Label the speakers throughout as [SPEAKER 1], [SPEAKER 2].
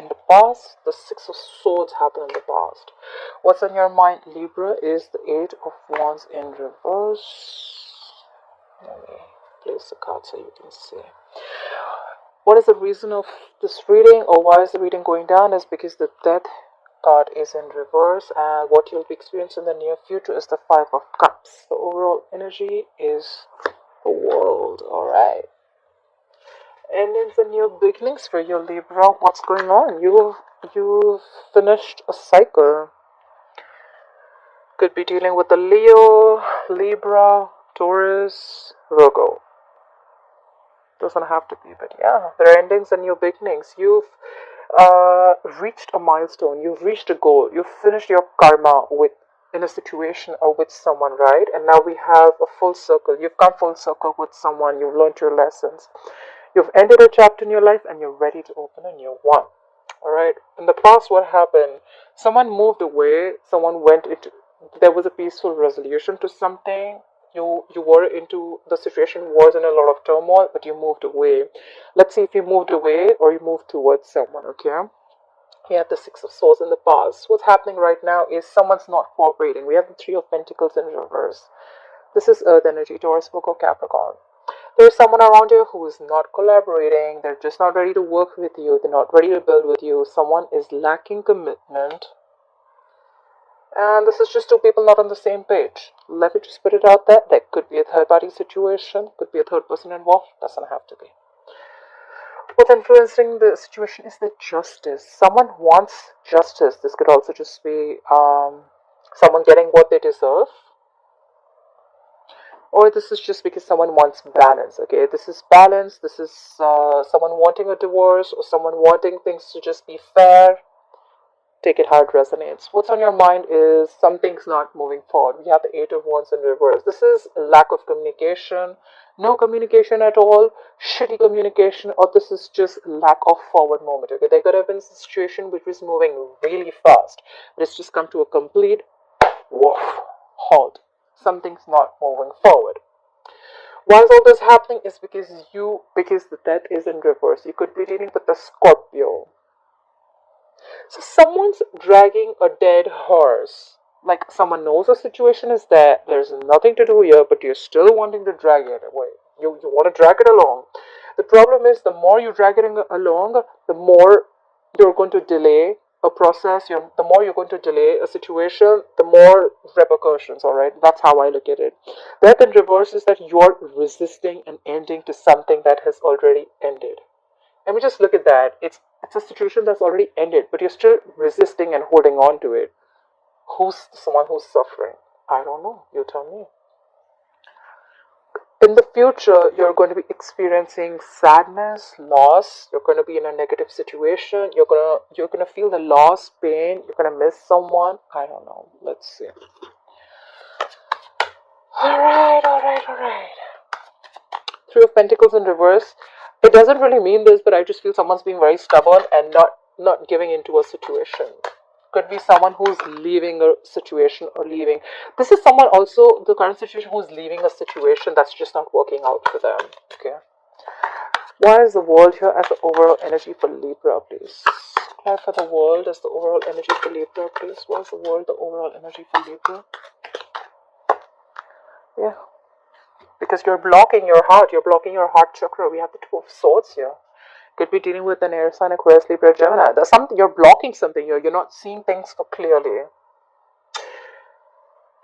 [SPEAKER 1] in the past. The Six of Swords happened in the past. What's on your mind, Libra, is the Eight of Wands in reverse. Let me place the card so you can see. What is the reason of this reading, or why is the reading going down? Is because the Death card is in reverse, and what you'll be experiencing in the near future is the Five of Cups. The overall energy is the World. Alright. Endings and new beginnings for you, Libra. What's going on? You've finished a cycle. Could be dealing with a Leo, Libra, Taurus, Virgo. Doesn't have to be, but yeah, there are endings and new beginnings. You've reached a milestone. You've reached a goal. You've finished your karma in a situation or with someone, right? And now we have a full circle. You've come full circle with someone. You've learned your lessons. You've ended a chapter in your life and you're ready to open a new one. Alright? In the past, what happened? Someone moved away. Someone went into... There was a peaceful resolution to something. You were into... The situation was in a lot of turmoil, but you moved away. Let's see if you moved away or you moved towards someone, okay? We have the Six of Swords in the past. What's happening right now is someone's not cooperating. We have the Three of Pentacles in reverse. This is Earth energy, Taurus, Virgo, Capricorn. There's someone around you who is not collaborating. They're just not ready to work with you. They're not ready to build with you. Someone is lacking commitment. And this is just two people not on the same page. Let me just put it out there. There could be a third party situation. Could be a third person involved. Doesn't have to be. What's influencing the situation is the justice. Someone wants justice. This could also just be someone getting what they deserve. Or this is just because someone wants balance, okay? This is balance. This is someone wanting a divorce or someone wanting things to just be fair. Take it how it resonates. What's on your mind is something's not moving forward. We have the Eight of Wands in reverse. This is lack of communication. No communication at all. Shitty communication. Or this is just lack of forward movement, okay? There could have been a situation which was moving really fast. But it's just come to a complete halt. Something's not moving forward. Why is all this happening? Is because the Death is in reverse. You could be dealing with a Scorpio. So someone's dragging a dead horse. Like someone knows the situation is there. There's nothing to do here, but you're still wanting to drag it away. You want to drag it along. The problem is the more you drag it along, the more you're going to delay a process. The more you're going to delay a situation, the more repercussions, alright? That's how I look at it. Death in reverse is that you're resisting an ending to something that has already ended. Let me just look at that. It's a situation that's already ended, but you're still resisting and holding on to it. Who's someone who's suffering? I don't know. You tell me. In the future, you're going to be experiencing sadness, loss. You're going to be in a negative situation. You're gonna feel the loss, pain. You're gonna miss someone. I don't know. Let's see. Alright. Three of Pentacles in reverse. It doesn't really mean this, but I just feel someone's being very stubborn and not giving into a situation. Could be someone who's leaving a situation or leaving. This is someone also, the current situation, who's leaving a situation that's just not working out for them. Okay. Why is the World here as the overall energy for Libra, please? Clarify the World as the overall energy for Libra, please. Why is the World the overall energy for Libra? Yeah. Because you're blocking your heart. You're blocking your heart chakra. We have the Two of Swords here. Could be dealing with an air sign, Aquarius, Libra, Gemini. There's something, you're blocking something here. You're not seeing things clearly.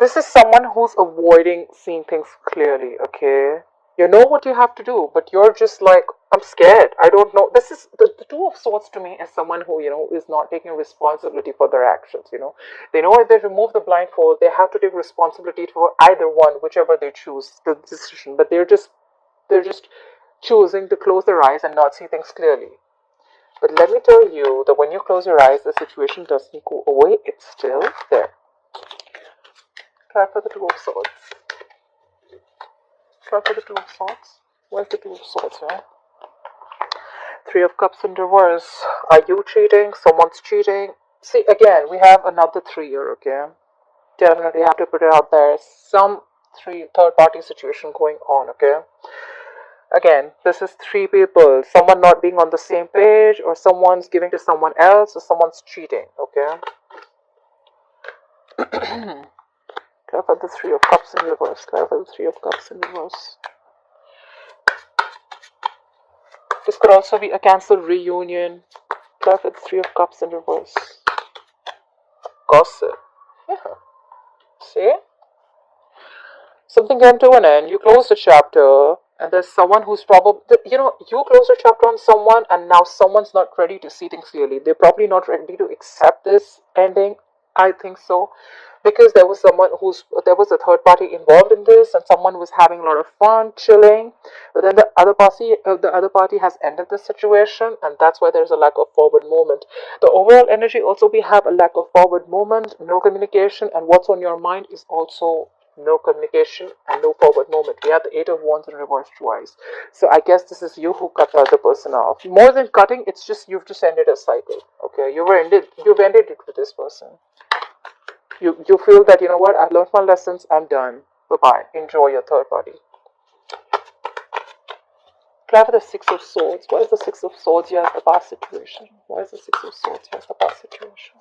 [SPEAKER 1] This is someone who's avoiding seeing things clearly, okay? You know what you have to do, but you're just like, I'm scared. I don't know. This is, the Two of Swords to me is someone who, is not taking responsibility for their actions, They know if they remove the blindfold, they have to take responsibility for either one, whichever they choose, the decision. But they're just choosing to close their eyes and not see things clearly. But let me tell you that when you close your eyes, the situation doesn't go away. It's still there. Try for the Two of Swords. Try for the Two of Swords. Where's the Two of Swords here? Three of Cups in reverse. Are you cheating? Someone's cheating. See, again, we have another three here, okay? Definitely have to put it out there. Some third party situation going on, okay? Again, this is three people. Someone not being on the same page, or someone's giving to someone else, or someone's cheating, okay? Clarify the Three of Cups in reverse. Clarify the Three of Cups in reverse. This could also be a cancelled reunion. Clarify the Three of Cups in reverse. Gossip. Yeah. See? Something came to an end. You closed a chapter, and there's someone who's probably, you closed a chapter on someone, and now someone's not ready to see things clearly. They're probably not ready to accept this ending. I think so, because there was a third party involved in this, and someone was having a lot of fun, chilling. But then the other party has ended the situation, and that's why there's a lack of forward movement. The overall energy also, we have a lack of forward movement, no communication, and what's on your mind is also no communication and no forward movement. We have the Eight of Wands in reverse twice. So I guess this is you who cut the other person off. More than cutting, it's just you've just ended a cycle. Okay, you've ended it with this person. You feel that, you know what, I've learned my lessons, I'm done. Bye-bye. Enjoy your third party. Clarify the Six of Swords. Why is the Six of Swords here as the past situation? Why is the Six of Swords here as the past situation?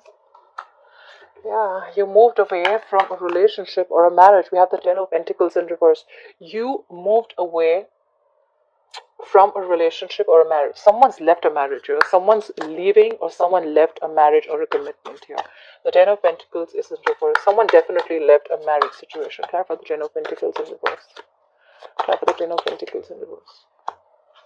[SPEAKER 1] Yeah, you moved away from a relationship or a marriage. We have the Ten of Pentacles in reverse. You moved away from a relationship or a marriage. Someone's left a marriage here. Someone's leaving, or someone left a marriage or a commitment here. The Ten of Pentacles is in reverse. Someone definitely left a marriage situation. Clarify the Ten of Pentacles in reverse. Clarify the Ten of Pentacles in reverse.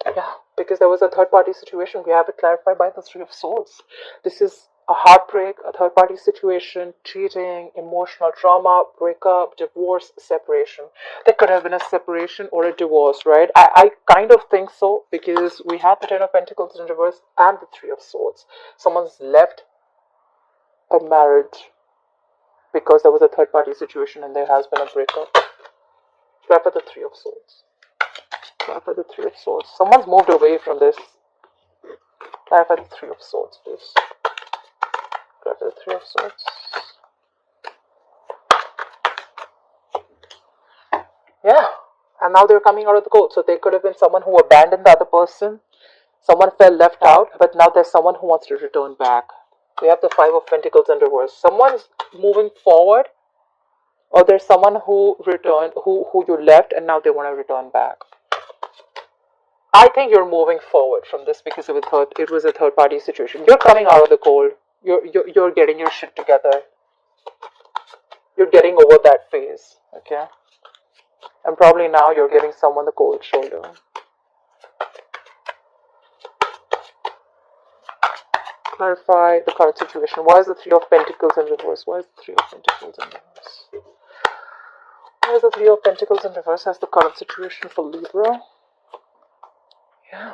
[SPEAKER 1] Yeah, because there was a third party situation. We have it clarified by the Three of Swords. This is a heartbreak, a third party situation, cheating, emotional trauma, breakup, divorce, separation. There could have been a separation or a divorce, right? I kind of think so, because we have the Ten of Pentacles in reverse and the Three of Swords. Someone's left a marriage because there was a third party situation and there has been a breakup. Clarify the Three of Swords. Clarify the Three of Swords. Someone's moved away from this. Clarify the Three of Swords, please. Clarify the Three of Swords. Yeah. And now they're coming out of the cold. So there could have been someone who abandoned the other person. Someone felt left out, but now there's someone who wants to return back. We have the Five of Pentacles in reverse. Someone's moving forward, or there's someone who returned, who you left, and now they want to return back. I think you're moving forward from this because it was a third party situation. You're coming out of the cold. You're getting your shit together. You're getting over that phase, okay? And probably now you're giving someone the cold shoulder. Clarify the current situation. Why is the Three of Pentacles in reverse? Why is the Three of Pentacles in reverse? Why is the Three of Pentacles in reverse as the current situation for Libra? Yeah.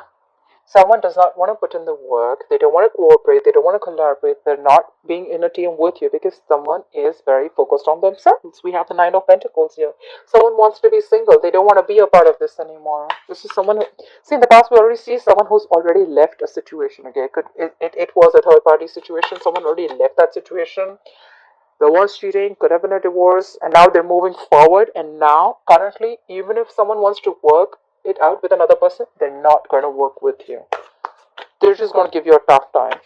[SPEAKER 1] Someone does not want to put in the work. They don't want to cooperate. They don't want to collaborate. They're not being in a team with you because someone is very focused on themselves. We have the Nine of Pentacles here. Someone wants to be single. They don't want to be a part of this anymore. This is someone who, see, in the past we already see someone who's already left a situation. Okay, it was a third party situation. Someone already left that situation. There was cheating, could have been a divorce, and now they're moving forward. And now, currently, even if someone wants to work it out with another person, they're not going to work with you. They're just going to give you a tough time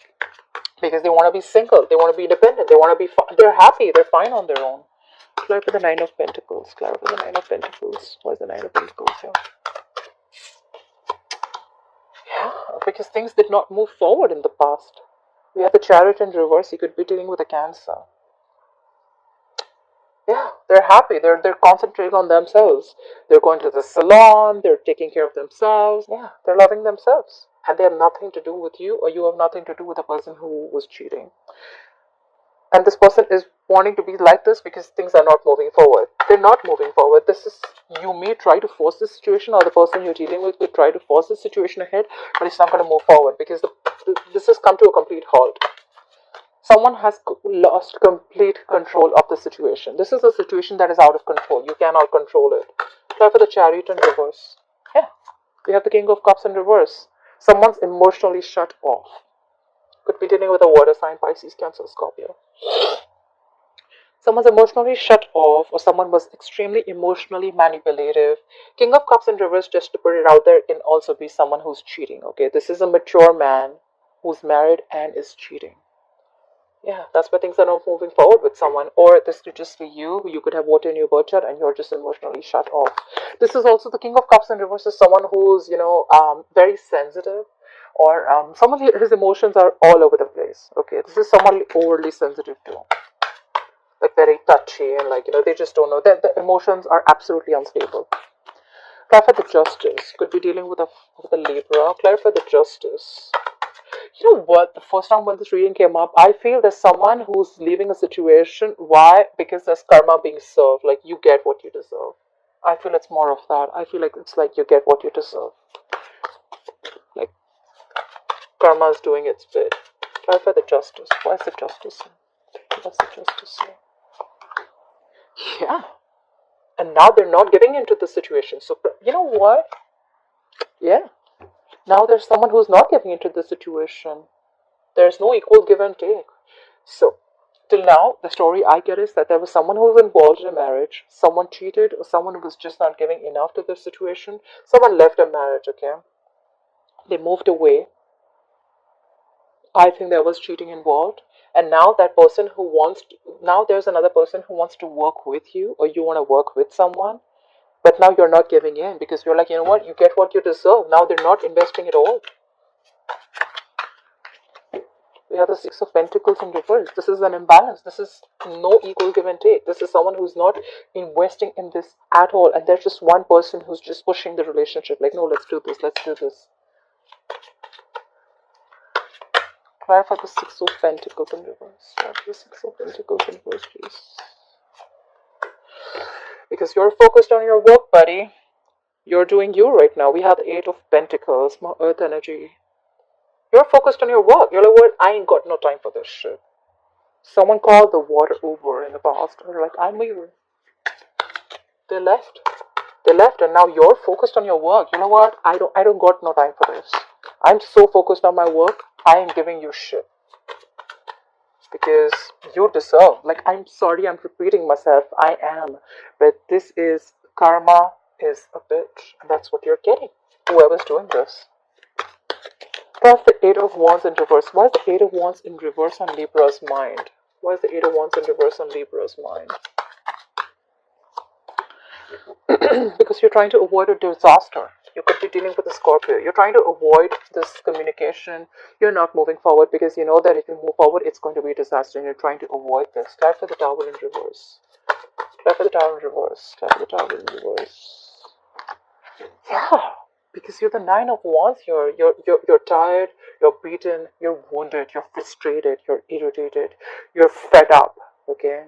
[SPEAKER 1] because they want to be single, they want to be independent, they want to be they're happy, they're fine on their own. Clarify the Nine of Pentacles. Clarify the Nine of Pentacles. Why is the Nine of Pentacles here? Yeah, because things did not move forward in the past. We have the Chariot in reverse. You could be dealing with a Cancer. Yeah, they're happy. They're concentrating on themselves. They're going to the salon. They're taking care of themselves. Yeah, they're loving themselves. And they have nothing to do with you, or you have nothing to do with the person who was cheating. And this person is wanting to be like this because things are not moving forward. They're not moving forward. This is, you may try to force this situation, or the person you're dealing with could try to force this situation ahead, but it's not going to move forward because this has come to a complete halt. Someone has lost complete control of the situation. This is a situation that is out of control. You cannot control it. Try for the Chariot in reverse. Yeah. We have the King of Cups in reverse. Someone's emotionally shut off. Could be dealing with a water sign, Pisces, Cancer, Scorpio. Someone's emotionally shut off, or someone was extremely emotionally manipulative. King of Cups in reverse, just to put it out there, can also be someone who's cheating. Okay, this is a mature man who's married and is cheating. Yeah, that's why things are not moving forward with someone. Or this could just be you. You could have water in your birth chart and you're just emotionally shut off. This is also the King of Cups in reverse is someone who's, very sensitive, or someone his emotions are all over the place. Okay, this is someone overly sensitive too. Like very touchy and they just don't know. The emotions are absolutely unstable. Clarify the justice. Could be dealing with a Libra. Clarify the justice. You know what? The first time when this reading came up, I feel there's someone who's leaving a situation. Why? Because there's karma being served. Like, you get what you deserve. I feel it's more of that. I feel like it's like you get what you deserve. Like, karma is doing its bit. Clarify the justice. Why is the justice? What's the justice say? Yeah. And now they're not giving into the situation. So, you know what? Yeah. Now there's someone who's not giving into the situation. There's no equal give and take. So, till now, the story I get is that there was someone who was involved in a marriage, someone cheated, or someone who was just not giving enough to the situation. Someone left a marriage, okay? They moved away. I think there was cheating involved. And now now there's another person who wants to work with you, or you want to work with someone. But now you're not giving in because you're like, you know what, you get what you deserve. Now they're not investing at all. We have the Six of Pentacles in reverse. This is an imbalance. This is no equal give and take. This is someone who's not investing in this at all. And there's just one person who's just pushing the relationship. Like, no, let's do this. Let's do this. Clarify the Six of Pentacles in reverse. Clarify the Six of Pentacles in reverse, please. Because you're focused on your work, buddy. You're doing you right now. We have the Eight of Pentacles, more earth energy. You're focused on your work. You're like, what? I ain't got no time for this shit. Someone called the water Uber in the past. They're like, I'm leaving. They left. They left, and now you're focused on your work. You know what? I don't got no time for this. I'm so focused on my work. I ain't giving you shit. Because you deserve. Like, I'm sorry, I'm repeating myself. I am. But this is karma is a bitch. And that's what you're getting. Whoever's doing this. That's the Eight of Wands in reverse. Why is the Eight of Wands in reverse on Libra's mind? Why is the Eight of Wands in reverse on Libra's mind? Because you're trying to avoid a disaster. You could be dealing with a Scorpio. You're trying to avoid this communication. You're not moving forward because you know that if you move forward, it's going to be a disaster, and you're trying to avoid this. Clarify the Tower in reverse. Clarify the Tower in reverse. Clarify the Tower in reverse. Yeah. Because you're the Nine of Wands here. You're tired, you're beaten, you're wounded, you're frustrated, you're irritated, you're fed up, okay?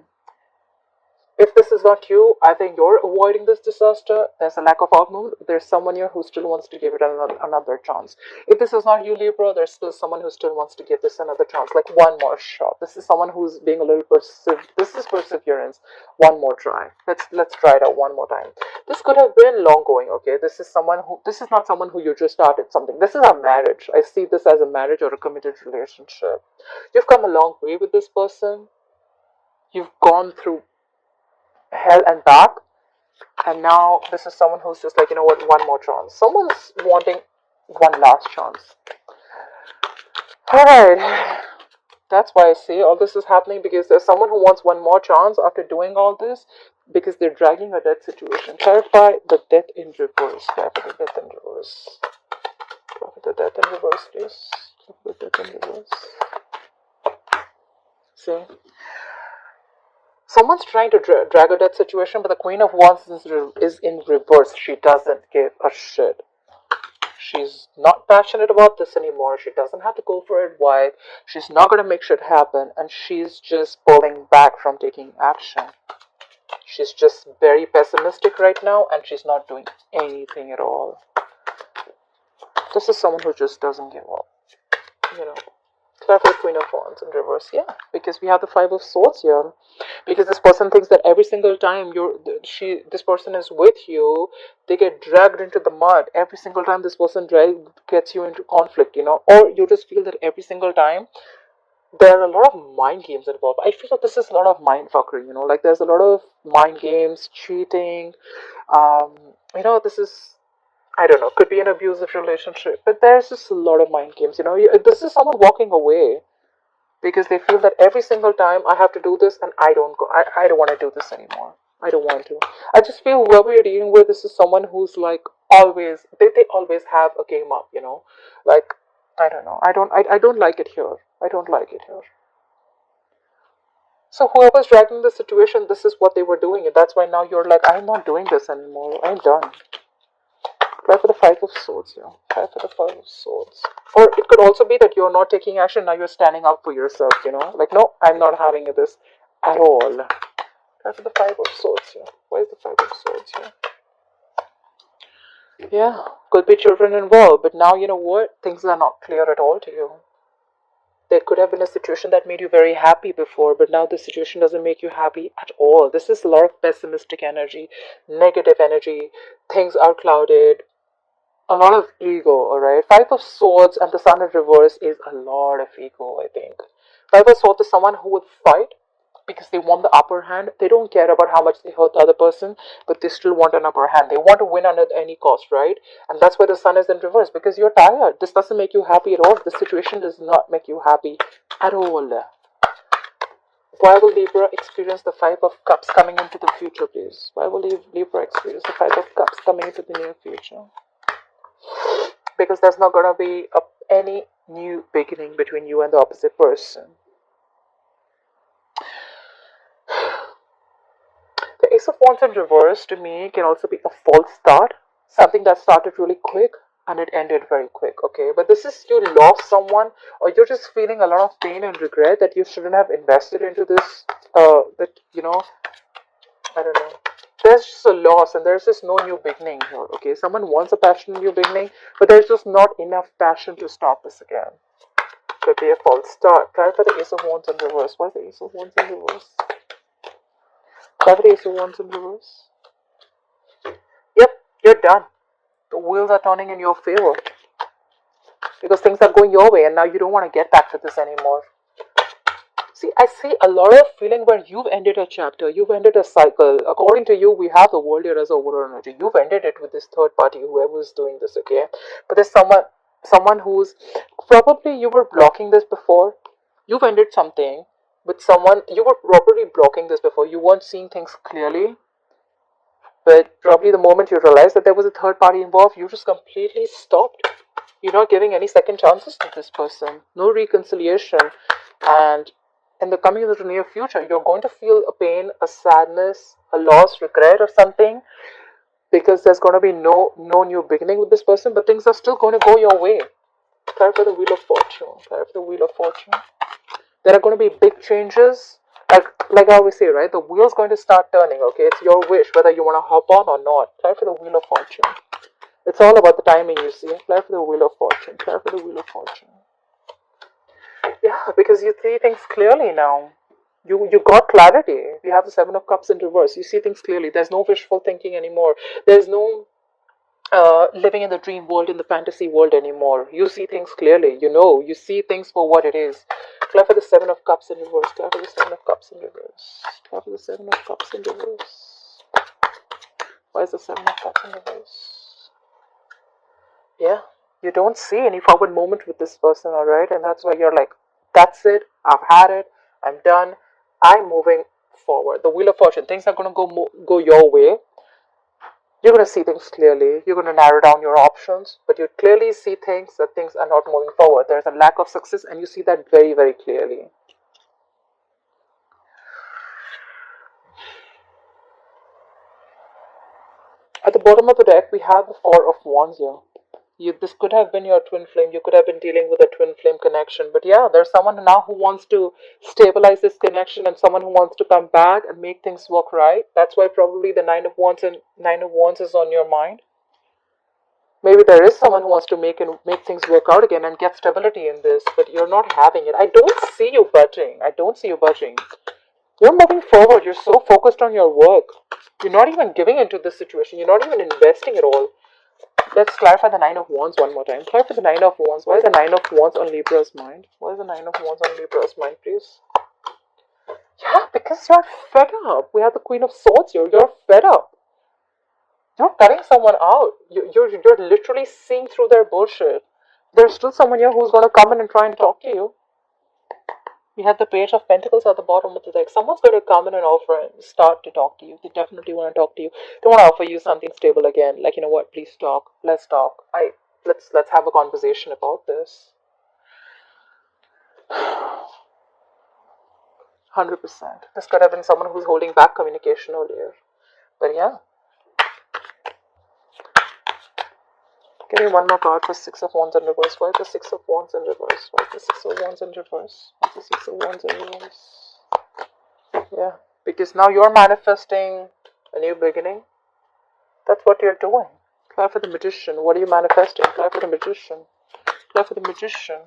[SPEAKER 1] If this is not you, I think you're avoiding this disaster. There's a lack of outmove. There's someone here who still wants to give it another chance. If this is not you, Libra, there's still someone who still wants to give this another chance. Like, one more shot. This is someone who's being a little This is perseverance. One more try. Let's try it out one more time. This could have been long going, okay? This is not someone who you just started something. This is a marriage. I see this as a marriage or a committed relationship. You've come a long way with this person. You've gone through hell and back, and now this is someone who's just like, you know what, one more chance. Someone's wanting one last chance. Alright, that's why I say all this is happening, because there's someone who wants one more chance after doing all this, because they're dragging a death situation. Clarify the death in reverse. Clarify the death in reverse. Clarify the death in reverse, please. Clarify the death in reverse. See? Someone's trying to drag a death situation, but the Queen of Wands is in reverse. She doesn't give a shit. She's not passionate about this anymore. She doesn't have to go for it. Why? She's not going to make shit happen, and she's just pulling back from taking action. She's just very pessimistic right now, and she's not doing anything at all. This is someone who just doesn't give up. You know. Clarify Queen of Wands in reverse. Yeah, because we have the Five of Swords here. Because this person thinks that every single time this person is with you, they get dragged into the mud. Every single time this person gets you into conflict, you know. Or you just feel that every single time there are a lot of mind games involved. I feel like this is a lot of mind fuckery, you know, like there's a lot of mind games, cheating. Um, you know, this is, I don't know, could be an abusive relationship, but there's just a lot of mind games, you know. This is someone walking away because they feel that every single time I have to do this and I don't go, I don't want to do this anymore. I don't want to. I just feel whoever you're dealing with, this is someone who's like always, they always have a game up, you know. Like, I don't know. I don't like it here. I don't like it here. So whoever's dragging the situation, this is what they were doing. And that's why now you're like, I'm not doing this anymore. I'm done. Try for the Five of Swords, yeah. Try for the Five of Swords. Or it could also be that you're not taking action, now you're standing up for yourself, you know? Like, no, I'm not having this at all. Try for the Five of Swords, yeah. Why is the Five of Swords here? Yeah, could be children involved, but now you know what? Things are not clear at all to you. There could have been a situation that made you very happy before, but now the situation doesn't make you happy at all. This is a lot of pessimistic energy, negative energy, things are clouded, a lot of ego, alright? Five of Swords and the Sun in reverse is a lot of ego, I think. Five of Swords is someone who would fight because they want the upper hand. They don't care about how much they hurt the other person, but they still want an upper hand. They want to win at any cost, right? And that's why the Sun is in reverse, because you're tired. This doesn't make you happy at all. This situation does not make you happy at all. Why will Libra experience the Five of Cups coming into the future, please? Why will Libra experience the Five of Cups coming into the near future? Because there's not going to be any new beginning between you and the opposite person. The Ace of Wands in reverse to me can also be a false start. Something that started really quick and it ended very quick, okay? But this is you lost someone, or you're just feeling a lot of pain and regret that you shouldn't have invested into this, that, you know, I don't know. There's just a loss and there's just no new beginning here, okay? Someone wants a passionate new beginning, but there's just not enough passion to start this again. Could be a false start. Try for the Ace of Wands in reverse. Why is the Ace of Wands in reverse? Try for the Ace of Wands in reverse. Yep, you're done. The wheels are turning in your favor. Because things are going your way and now you don't want to get back to this anymore. See, I see a lot of feeling where you've ended a chapter, you've ended a cycle. According to you, we have the world here as overall energy. You've ended it with this third party, whoever's doing this, okay? But there's someone who's probably you were blocking this before. You've ended something with someone, you were probably blocking this before. You weren't seeing things clearly. But probably the moment you realized that there was a third party involved, you just completely stopped. You're not giving any second chances to this person. No reconciliation. And in the coming into the near future, you're going to feel a pain, a sadness, a loss, regret or something, because there's going to be no new beginning with this person, but things are still going to go your way. Try for the Wheel of Fortune. Try for the Wheel of Fortune. There are going to be big changes. Like I always say, right? The wheel's going to start turning, okay? It's your wish whether you want to hop on or not. Try for the Wheel of Fortune. It's all about the timing, you see. Try for the Wheel of Fortune. Try for the Wheel of Fortune. Yeah, because you see things clearly now. You got clarity. You have the Seven of Cups in reverse. You see things clearly. There's no wishful thinking anymore. There's no living in the dream world, in the fantasy world anymore. You see things clearly. You know, you see things for what it is. Try for the Seven of Cups in reverse. Try for the Seven of Cups in reverse. Try for the Seven of Cups in reverse. Why is the Seven of Cups in reverse? Yeah, you don't see any forward movement with this person, alright? And that's why you're like, that's it. I've had it. I'm done. I'm moving forward. The Wheel of Fortune. Things are going to go your way. You're going to see things clearly. You're going to narrow down your options. But you clearly see things that things are not moving forward. There's a lack of success and you see that very, very clearly. At the bottom of the deck, we have the Four of Wands here. This could have been your twin flame. You could have been dealing with a twin flame connection. But yeah, there's someone now who wants to stabilize this connection and someone who wants to come back and make things work right. That's why probably the Nine of Wands is on your mind. Maybe there is someone who wants to make things work out again and get stability in this, but you're not having it. I don't see you budging. I don't see you budging. You're moving forward. You're so focused on your work. You're not even giving into this situation. You're not even investing at all. Let's clarify the Nine of Wands one more time. Clarify the Nine of Wands. Why is the Nine of Wands on Libra's mind? Why is the Nine of Wands on Libra's mind, please? Yeah, because you're fed up. We have the Queen of Swords here. You're fed up. You're cutting someone out. You're literally seeing through their bullshit. There's still someone here who's going to come in and try and talk to you. We have the Page of Pentacles at the bottom of the deck. Someone's going to come in and offer and start to talk to you. They definitely want to talk to you. They want to offer you something stable again. Like, you know what? Please talk. Let's talk. Let's have a conversation about this. 100%. This could have been someone who's holding back communication earlier. But yeah. Give me one more card for Six of Wands in reverse. Why is the Six of Wands in reverse? Why is the Six of Wands in reverse? Why is the Six of Wands in reverse? Yeah, because now you're manifesting a new beginning. That's what you're doing. Cry for the Magician. What are you manifesting? Cry for the Magician. Cry for the Magician.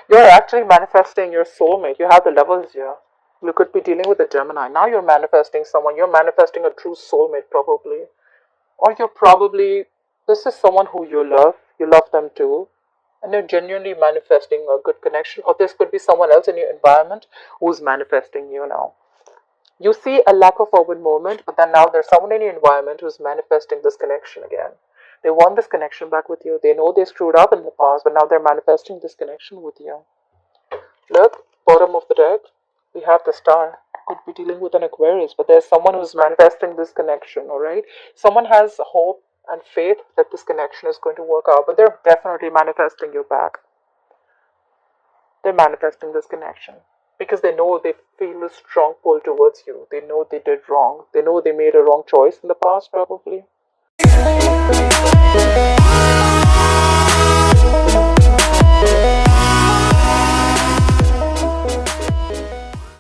[SPEAKER 1] You're actually manifesting your soulmate. You have the levels here. You could be dealing with a Gemini. Now you're manifesting someone. You're manifesting a true soulmate probably. Or you're probably, this is someone who you love them too, and you're genuinely manifesting a good connection. Or this could be someone else in your environment who's manifesting you now. You see a lack of forward movement, but then now there's someone in your environment who's manifesting this connection again. They want this connection back with you. They know they screwed up in the past, but now they're manifesting this connection with you. Look, bottom of the deck, we have the Star. Could be dealing with an Aquarius, but there's someone who's manifesting this connection, alright? Someone has hope and faith that this connection is going to work out, but they're definitely manifesting you back. They're manifesting this connection because they know they feel a strong pull towards you. They know they did wrong. They know they made a wrong choice in the past, probably.